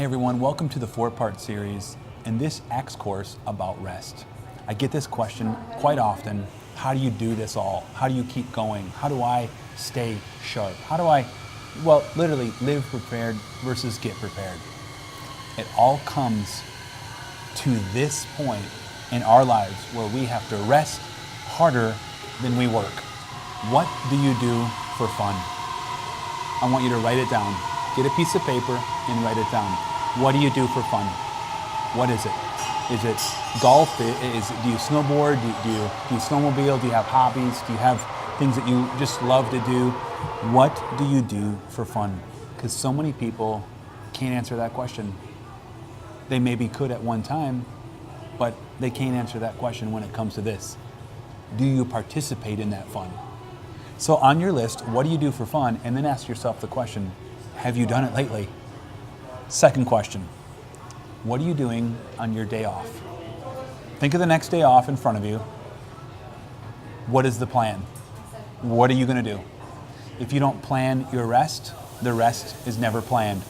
everyone, welcome to the 4-part series and this Acts course about rest. I get this question quite often. How do you do this all? How do you keep going? How do I stay sharp? How do I, literally live prepared versus get prepared? It all comes to this point in our lives where we have to rest harder than we work. What do you do for fun? I want you to write it down. Get a piece of paper and write it down. What do you do for fun? What is it? Is it golf? Do you snowboard? Do you snowmobile? Do you have hobbies? Do you have things that you just love to do? What do you do for fun? Because so many people can't answer that question. They maybe could at one time, but they can't answer that question when it comes to this. Do you participate in that fun? So on your list, what do you do for fun? And then ask yourself the question, have you done it lately? Second question, what are you doing on your day off? Think of the next day off in front of you. What is the plan? What are you going to do? If you don't plan your rest, the rest is never planned.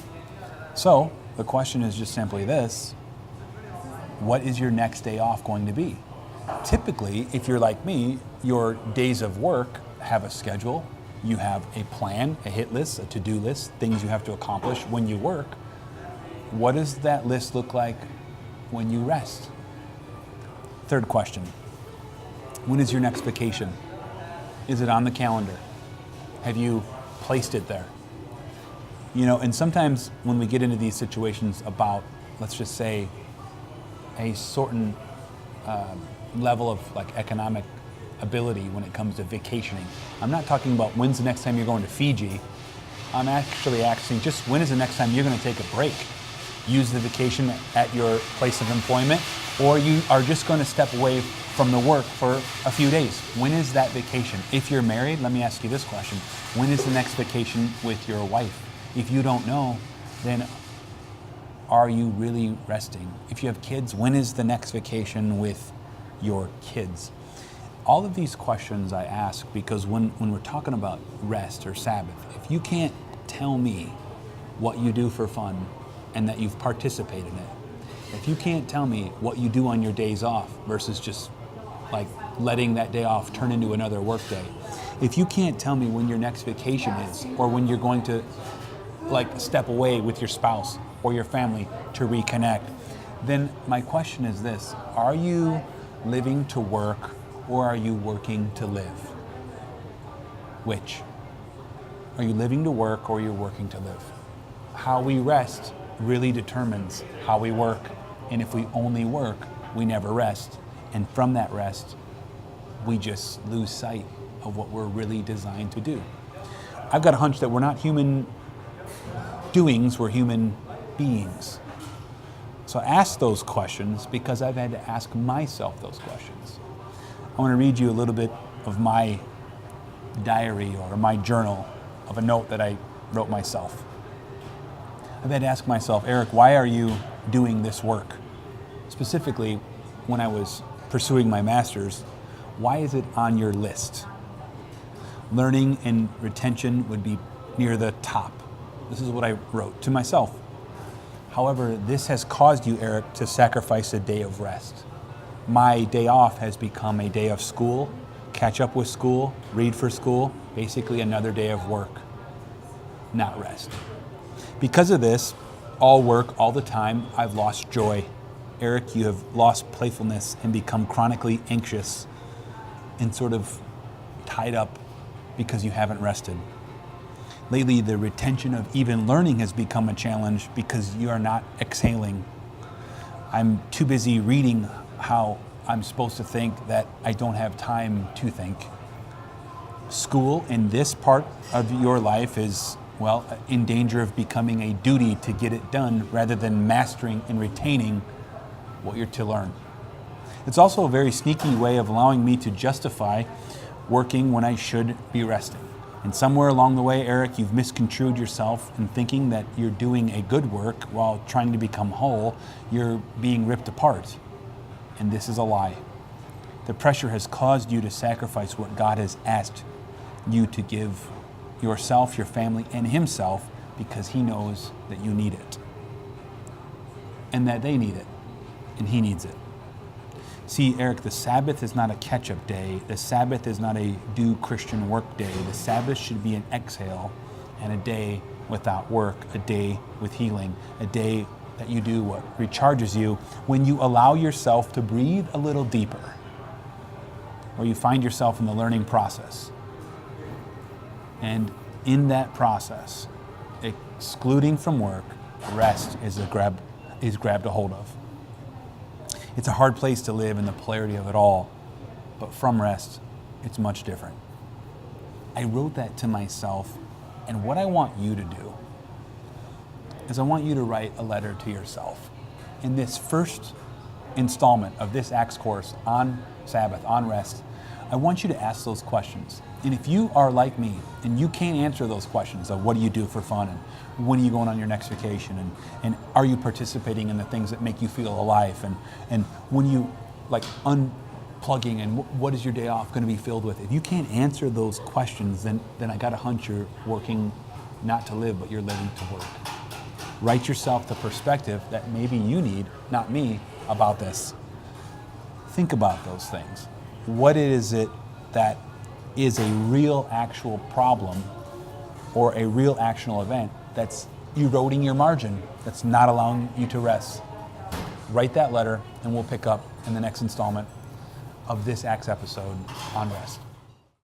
So the question is just simply this: what is your next day off going to be? Typically, if you're like me, your days of work have a schedule. You have a plan, a hit list, a to-do list, things you have to accomplish when you work. What does that list look like when you rest? Third question, when is your next vacation? Is it on the calendar? Have you placed it there? And sometimes when we get into these situations about, let's just say, a certain level of economic ability when it comes to vacationing. I'm not talking about when's the next time you're going to Fiji. I'm actually asking just when is the next time you're going to take a break? Use the vacation at your place of employment, or you are just going to step away from the work for a few days. When is that vacation? If you're married, let me ask you this question. When is the next vacation with your wife? If you don't know, then are you really resting? If you have kids, when is the next vacation with your kids? All of these questions I ask because when we're talking about rest or Sabbath, if you can't tell me what you do for fun and that you've participated in it, if you can't tell me what you do on your days off versus just letting that day off turn into another work day, if you can't tell me when your next vacation is or when you're going to step away with your spouse or your family to reconnect, then my question is this: are you living to work or are you working to live? Which? Are you living to work or are you working to live? How we rest really determines how we work. And if we only work, we never rest. And from that rest, we just lose sight of what we're really designed to do. I've got a hunch that we're not human doings, we're human beings. So I ask those questions because I've had to ask myself those questions. I want to read you a little bit of my diary or my journal of a note that I wrote myself. I've had to ask myself, Eric, why are you doing this work? Specifically, when I was pursuing my master's, why is it on your list? Learning and retention would be near the top. This is what I wrote to myself. However, this has caused you, Eric, to sacrifice a day of rest. My day off has become a day of school, catch up with school, read for school, basically another day of work, not rest. Because of this, all work, all the time, I've lost joy. Eric, you have lost playfulness and become chronically anxious and sort of tied up because you haven't rested. Lately, the retention of even learning has become a challenge because you are not exhaling. I'm too busy reading how I'm supposed to think that I don't have time to think. School in this part of your life is, in danger of becoming a duty to get it done rather than mastering and retaining what you're to learn. It's also a very sneaky way of allowing me to justify working when I should be resting. And somewhere along the way, Eric, you've misconstrued yourself in thinking that you're doing a good work while trying to become whole. You're being ripped apart. And this is a lie. The pressure has caused you to sacrifice what God has asked you to give yourself, your family, and Himself because He knows that you need it. and that they need it, and he needs it. See, Eric, the Sabbath is not a catch-up day. The Sabbath is not a do Christian work day. The Sabbath should be an exhale and a day without work, a day with healing, a day that you do what recharges you when you allow yourself to breathe a little deeper, where you find yourself in the learning process. And in that process, excluding from work, rest is grabbed a hold of. It's a hard place to live in the polarity of it all, but from rest, it's much different. I wrote that to myself, and what I want you to do is I want you to write a letter to yourself. In this first installment of this Acts course on Sabbath, on rest, I want you to ask those questions. And if you are like me and you can't answer those questions of what do you do for fun and when are you going on your next vacation and are you participating in the things that make you feel alive and when you like unplugging and what is your day off going to be filled with? If you can't answer those questions, then I got a hunch you're working not to live, but you're living to work. Write yourself the perspective that maybe you need, not me, about this. Think about those things. What is it that is a real actual problem or a real actionable event that's eroding your margin, that's not allowing you to rest? Write that letter and we'll pick up in the next installment of this Acts episode on rest.